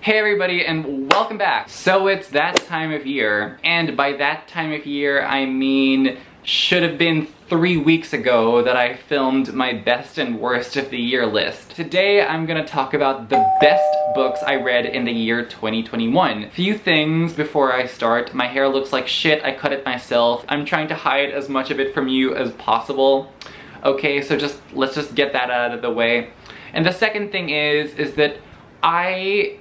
Hey everybody, and welcome back. So it's that time of year, and by that time of year I mean should have been 3 weeks ago that I filmed my best and worst of the year list. Today I'm gonna talk about the best books I read in the year 2021. Few things before I start. My hair looks like shit, I cut it myself. I'm trying to hide as much of it from you as possible. Okay, so let's just get that out of the way. And the second thing is that I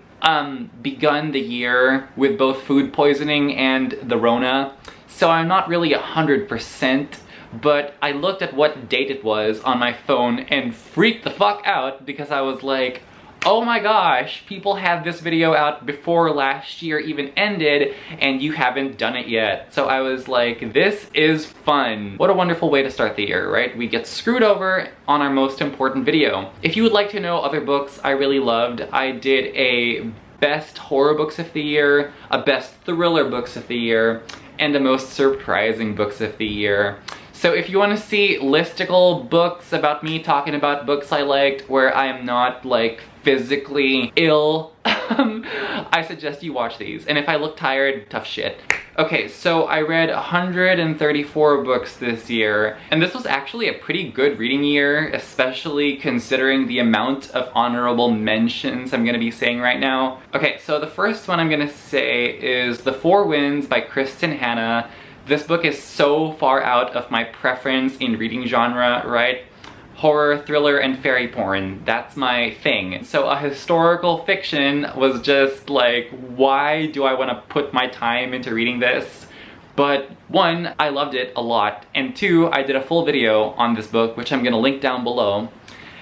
begun the year with both food poisoning and the Rona, so I'm not really 100%, but I looked at what date it was on my phone and freaked the fuck out because I was like, oh my gosh, people had this video out before last year even ended and you haven't done it yet. So I was like, this is fun. What a wonderful way to start the year, right? We get screwed over on our most important video. If you would like to know other books I really loved, I did a best horror books of the year, a best thriller books of the year, and a most surprising books of the year. So if you want to see listicle books about me talking about books I liked where I am not like physically ill, I suggest you watch these. And if I look tired, tough shit. Okay, so I read 134 books this year, and this was actually a pretty good reading year, especially considering the amount of honorable mentions I'm gonna be saying right now. Okay, so the first one I'm gonna say is The Four Winds by Kristin Hannah. This book is so far out of my preference in reading genre, right? Horror, thriller, and fairy porn. That's my thing. So a historical fiction was just like, why do I want to put my time into reading this? But one, I loved it a lot, and two, I did a full video on this book, which I'm gonna link down below.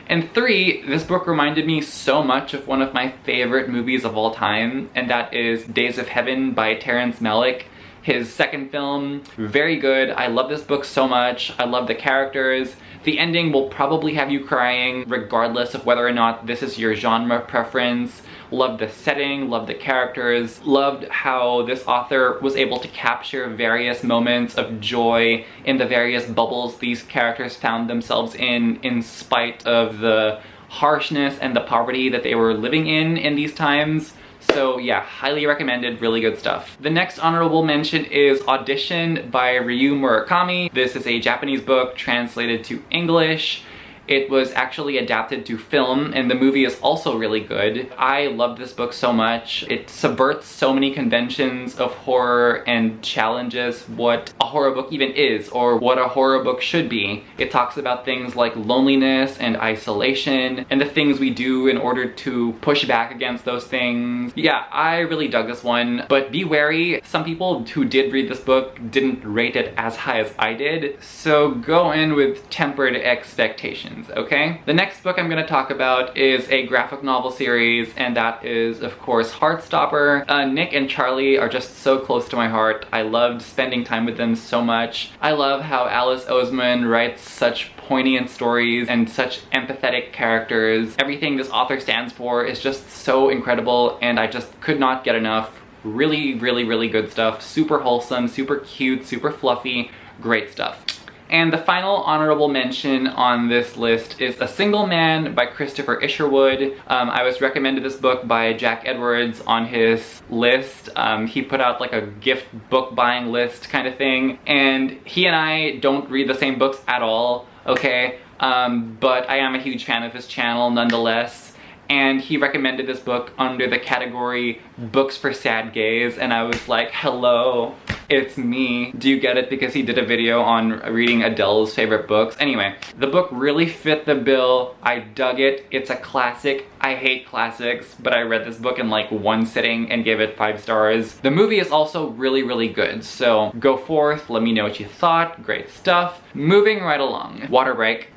And three, this book reminded me so much of one of my favorite movies of all time, and that is Days of Heaven by Terrence Malick. His second film, very good. I love this book so much. I love the characters. The ending will probably have you crying regardless of whether or not this is your genre preference. Love the setting, love the characters, loved how this author was able to capture various moments of joy in the various bubbles these characters found themselves in spite of the harshness and the poverty that they were living in these times. So yeah, highly recommended, really good stuff. The next honorable mention is Audition by Ryu Murakami. This is a Japanese book translated to English. It was actually adapted to film, and the movie is also really good. I love this book so much. It subverts so many conventions of horror and challenges what a horror book even is, or what a horror book should be. It talks about things like loneliness and isolation, and the things we do in order to push back against those things. Yeah, I really dug this one, but be wary. Some people who did read this book didn't rate it as high as I did, so go in with tempered expectations. Okay? The next book I'm going to talk about is a graphic novel series, and that is, of course, Heartstopper. Nick and Charlie are just so close to my heart. I loved spending time with them so much. I love how Alice Oseman writes such poignant stories and such empathetic characters. Everything this author stands for is just so incredible, and I just could not get enough. Really, really, really good stuff. Super wholesome, super cute, super fluffy, great stuff. And the final honorable mention on this list is A Single Man by Christopher Isherwood. I was recommended this book by Jack Edwards on his list. He put out like a gift book buying list kind of thing. And he and I don't read the same books at all, okay? But I am a huge fan of his channel nonetheless. And he recommended this book under the category Books for Sad Gays, and I was like, hello, it's me. Do you get it? Because he did a video on reading Adele's favorite books. Anyway, the book really fit the bill. I dug it. It's a classic. I hate classics, but I read this book in like one sitting and gave it 5 stars. The movie is also really, really good, so go forth, let me know what you thought. Great stuff. Moving right along. Water break.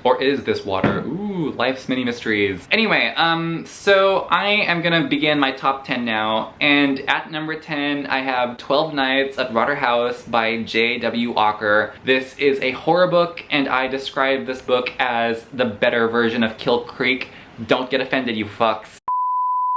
Or is this water? Ooh, life's many mysteries. Anyway, so I am gonna begin my top 10 now, and at number 10 I have 12 Nights at Rotter House by J.W. Walker. This is a horror book, and I describe this book as the better version of Kill Creek. Don't get offended, you fucks.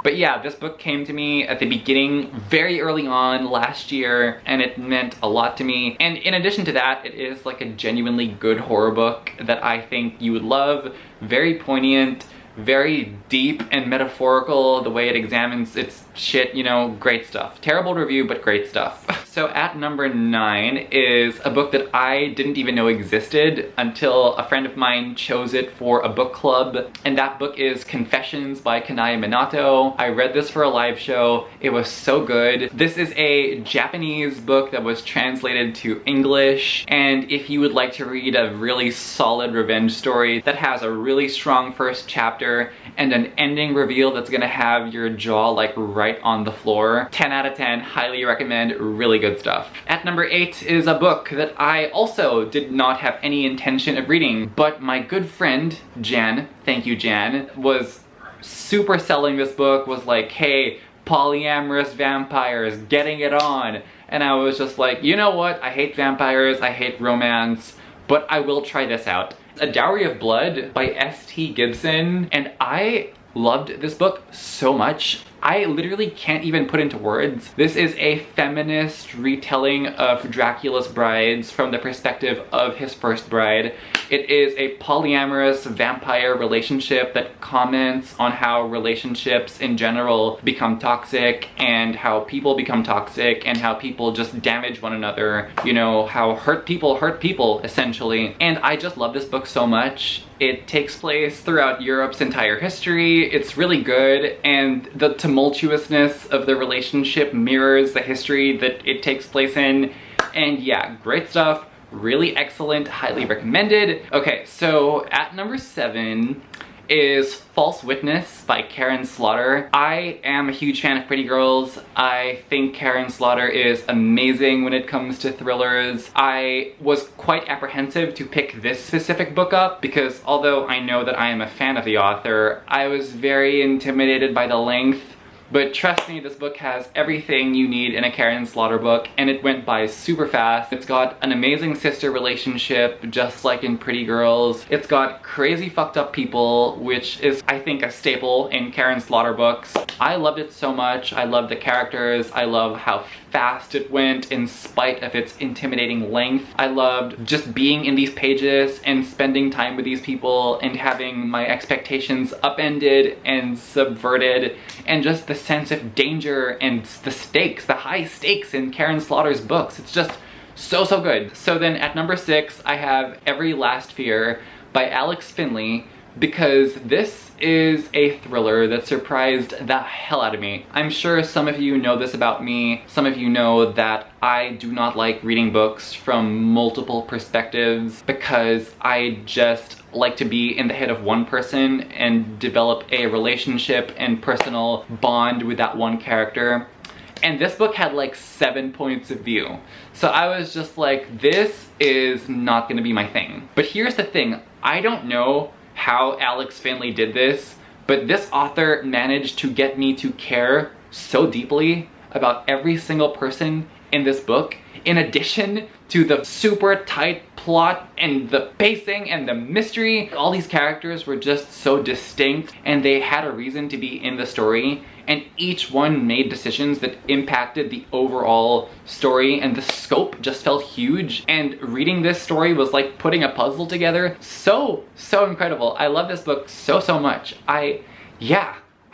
But yeah, this book came to me at the beginning, very early on last year, and it meant a lot to me. And in addition to that, it is like a genuinely good horror book that I think you would love. Very poignant, very deep and metaphorical, the way it examines its shit, you know, great stuff. Terrible review, but great stuff. So at number 9 is a book that I didn't even know existed until a friend of mine chose it for a book club, and that book is Confessions by Kanaya Minato. I read this for a live show. It was so good. This is a Japanese book that was translated to English, and if you would like to read a really solid revenge story that has a really strong first chapter and an ending reveal that's gonna have your jaw like right on the floor, 10 out of 10, highly recommend, really good stuff. At number 8 is a book that I also did not have any intention of reading, but my good friend, Jan, thank you Jan, was super selling this book, was like, hey, polyamorous vampires, getting it on. And I was just like, you know what, I hate vampires, I hate romance, but I will try this out. A Dowry of Blood by S.T. Gibson, and I loved this book so much. I literally can't even put into words. This is a feminist retelling of Dracula's brides from the perspective of his first bride. It is a polyamorous vampire relationship that comments on how relationships in general become toxic and how people become toxic and how people just damage one another. You know, how hurt people, essentially. And I just love this book so much. It takes place throughout Europe's entire history. It's really good, and the tumultuousness of the relationship mirrors the history that it takes place in. And yeah, great stuff. Really excellent, highly recommended. Okay, so at number 7 is False Witness by Karin Slaughter. I am a huge fan of Pretty Girls. I think Karin Slaughter is amazing when it comes to thrillers. I was quite apprehensive to pick this specific book up because although I know that I am a fan of the author, I was very intimidated by the length. But trust me, this book has everything you need in a Karin Slaughter book, and it went by super fast. It's got an amazing sister relationship, just like in Pretty Girls. It's got crazy fucked up people, which is, I think, a staple in Karin Slaughter books. I loved it so much. I loved the characters. I love how fast it went in spite of its intimidating length. I loved just being in these pages and spending time with these people and having my expectations upended and subverted, and just the sense of danger and the stakes, the high stakes in Karin Slaughter's books. It's just so good. So then at number 6, I have Every Last Fear by Alex Finley, because this is a thriller that surprised the hell out of me. I'm sure some of you know this about me. Some of you know that I do not like reading books from multiple perspectives because I just like to be in the head of one person and develop a relationship and personal bond with that one character. And this book had like 7 points of view. So I was just like, this is not gonna be my thing. But here's the thing, I don't know how Alex Finley did this, but this author managed to get me to care so deeply about every single person in this book, in addition to the super tight plot and the pacing and the mystery. All these characters were just so distinct and they had a reason to be in the story, and each one made decisions that impacted the overall story, and the scope just felt huge. And reading this story was like putting a puzzle together. So incredible. I love this book so much. I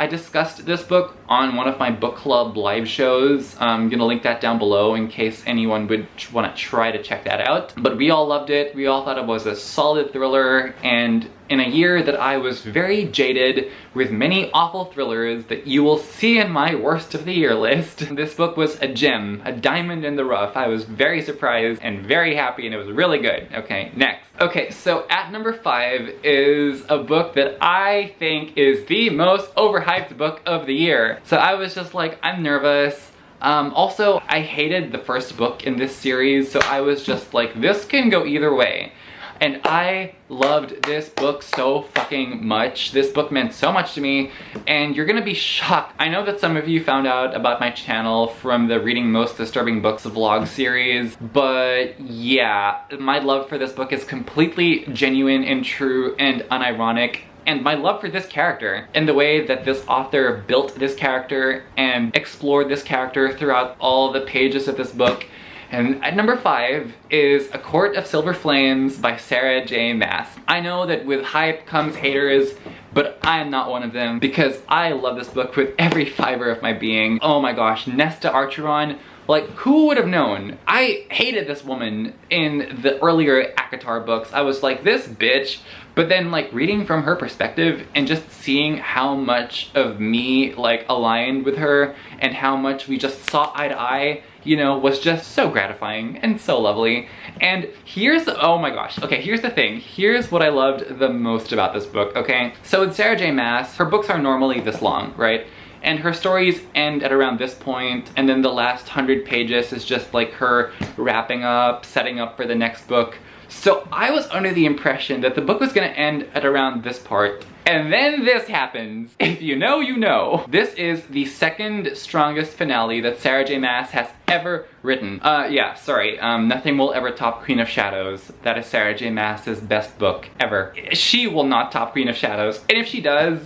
discussed this book on one of my book club live shows. I'm gonna link that down below in case anyone would want to try to check that out. But we all loved it. We all thought it was a solid thriller, and in a year that I was very jaded with many awful thrillers that you will see in my worst of the year list, this book was a gem, a diamond in the rough. I was very surprised and very happy, and it was really good. Okay, next. Okay, so at number 5 is a book that I think is the most overhyped book of the year. So I was just like, I'm nervous. Also, I hated the first book in this series, so I was just like, this can go either way. And I loved this book so fucking much. This book meant so much to me, and you're gonna be shocked. I know that some of you found out about my channel from the Reading Most Disturbing Books vlog series, but yeah, my love for this book is completely genuine and true and unironic. And my love for this character and the way that this author built this character and explored this character throughout all the pages of this book And at number 5 is A Court of Silver Flames by Sarah J Maas. I know that with hype comes haters, but I am not one of them because I love this book with every fiber of my being. Oh my gosh, Nesta Archeron. Like, who would have known? I hated this woman in the earlier ACOTAR books. I was like, this bitch. But then, like, reading from her perspective and just seeing how much of me, like, aligned with her and how much we just saw eye to eye, you know, was just so gratifying and so lovely. And here's, oh my gosh, okay, here's the thing. Here's what I loved the most about this book, okay? So with Sarah J Maas, her books are normally this long, right? And her stories end at around this point, and then the last 100 pages is just like her wrapping up, setting up for the next book. So I was under the impression that the book was gonna end at around this part. And then this happens. If you know, you know. This is the second strongest finale that Sarah J Maas has ever written. Yeah, sorry. Nothing will ever top Queen of Shadows. That is Sarah J Maas's best book ever. She will not top Queen of Shadows. And if she does,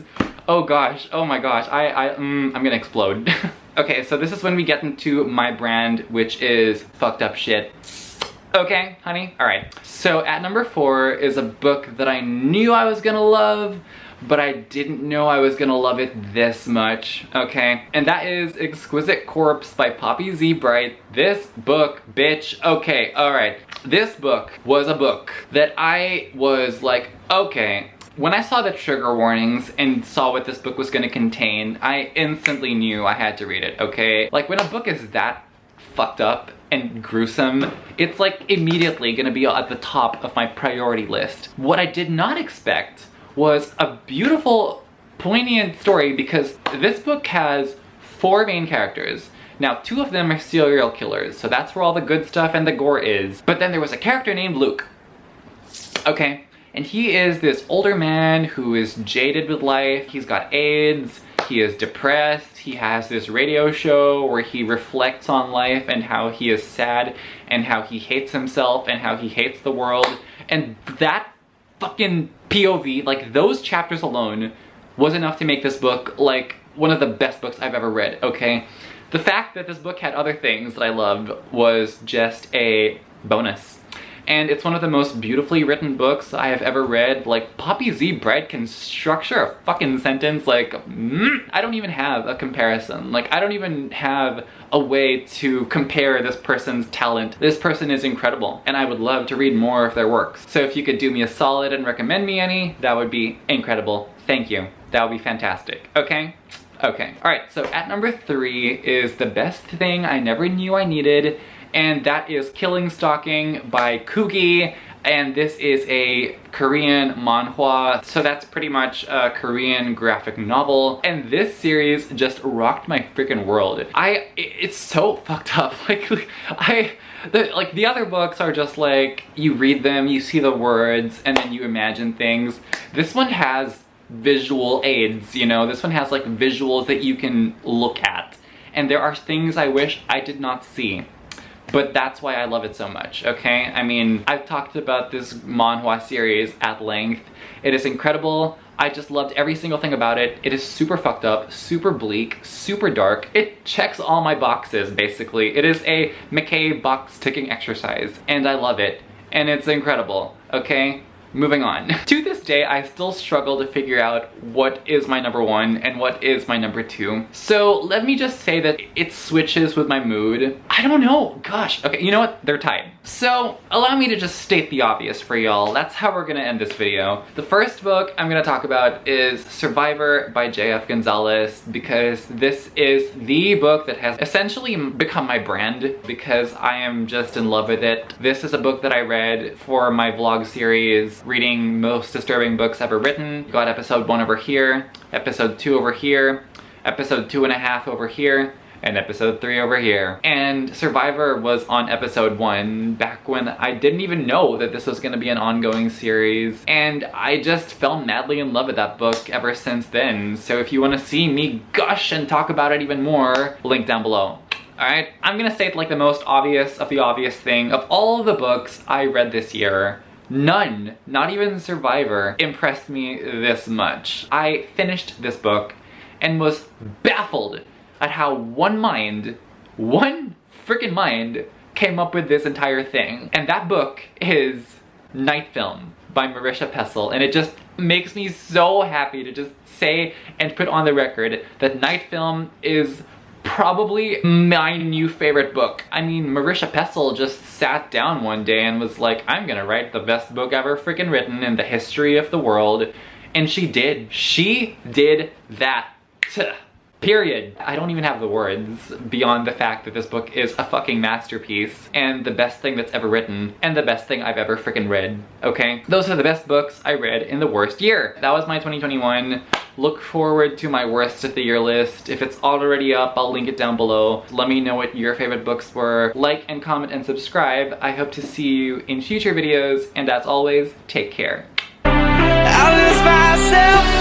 oh gosh, oh my gosh, I'm gonna explode. Okay, so this is when we get into my brand, which is fucked up shit. Okay, honey? Alright. So at number 4 is a book that I knew I was gonna love, but I didn't know I was gonna love it this much, okay? And that is Exquisite Corpse by Poppy Z. Brite. This book, bitch, okay, alright. This book was a book that I was like, okay. When I saw the trigger warnings and saw what this book was gonna contain, I instantly knew I had to read it, okay? Like, when a book is that fucked up and gruesome, it's like immediately gonna be at the top of my priority list. What I did not expect was a beautiful, poignant story because this book has 4 main characters. Now, 2 of them are serial killers, so that's where all the good stuff and the gore is. But then there was a character named Luke. Okay, and he is this older man who is jaded with life. He's got AIDS, he is depressed, he has this radio show where he reflects on life and how he is sad and how he hates himself and how he hates the world. And that fucking POV, like those chapters alone, was enough to make this book like one of the best books I've ever read, okay? The fact that this book had other things that I loved was just a bonus. And it's one of the most beautifully written books I have ever read. Like, Poppy Z. Brite can structure a fucking sentence like, I don't even have a comparison. Like, I don't even have a way to compare this person's talent. This person is incredible, and I would love to read more of their works. So if you could do me a solid and recommend me any, that would be incredible. Thank you. That would be fantastic. Okay? Okay. Alright, so at number 3 is The Best Thing I Never Knew I Needed, and that is Killing Stalking by Kugi, and this is a Korean manhwa, so that's pretty much a Korean graphic novel, and this series just rocked my freaking world. It's so fucked up. Like, the other books are just like, you read them, you see the words, and then you imagine things. This one has visual aids, you know? This one has like visuals that you can look at, and there are things I wish I did not see. But that's why I love it so much, okay? I mean, I've talked about this manhwa series at length. It is incredible. I just loved every single thing about it. It is super fucked up, super bleak, super dark. It checks all my boxes, basically. It is a McKay box ticking exercise, and I love it. And it's incredible, okay? Moving on. To this day, I still struggle to figure out what is my number 1 and what is my number 2. So let me just say that it switches with my mood. I don't know, gosh. Okay, you know what? They're tied. So allow me to just state the obvious for y'all. That's how we're gonna end this video. The first book I'm gonna talk about is Survivor by J.F. Gonzalez, because this is the book that has essentially become my brand because I am just in love with it. This is a book that I read for my vlog series, reading most disturbing books ever written. Got episode 1 over here, episode 2 over here, episode 2.5 over here, and episode 3 over here. And Survivor was on episode 1 back when I didn't even know that this was gonna be an ongoing series. And I just fell madly in love with that book ever since then. So if you wanna see me gush and talk about it even more, link down below. Alright, I'm gonna state like the most obvious of the obvious thing. Of all of the books I read this year, none, not even Survivor, impressed me this much. I finished this book and was baffled at how one freaking mind came up with this entire thing. And that book is Night Film by Marisha Pessl, and it just makes me so happy to just say and put on the record that Night Film is probably my new favorite book. I mean, Marisha Pessl just sat down one day and was like, I'm gonna write the best book ever freaking written in the history of the world. And she did. She did that. Period. I don't even have the words beyond the fact that this book is a fucking masterpiece and the best thing that's ever written and the best thing I've ever freaking read, okay? Those are the best books I read in the worst year. That was my 2021. Look forward to my worst of the year list. If it's already up, I'll link it down below. Let me know what your favorite books were. Like and comment and subscribe. I hope to see you in future videos, and as always, take care. I lose myself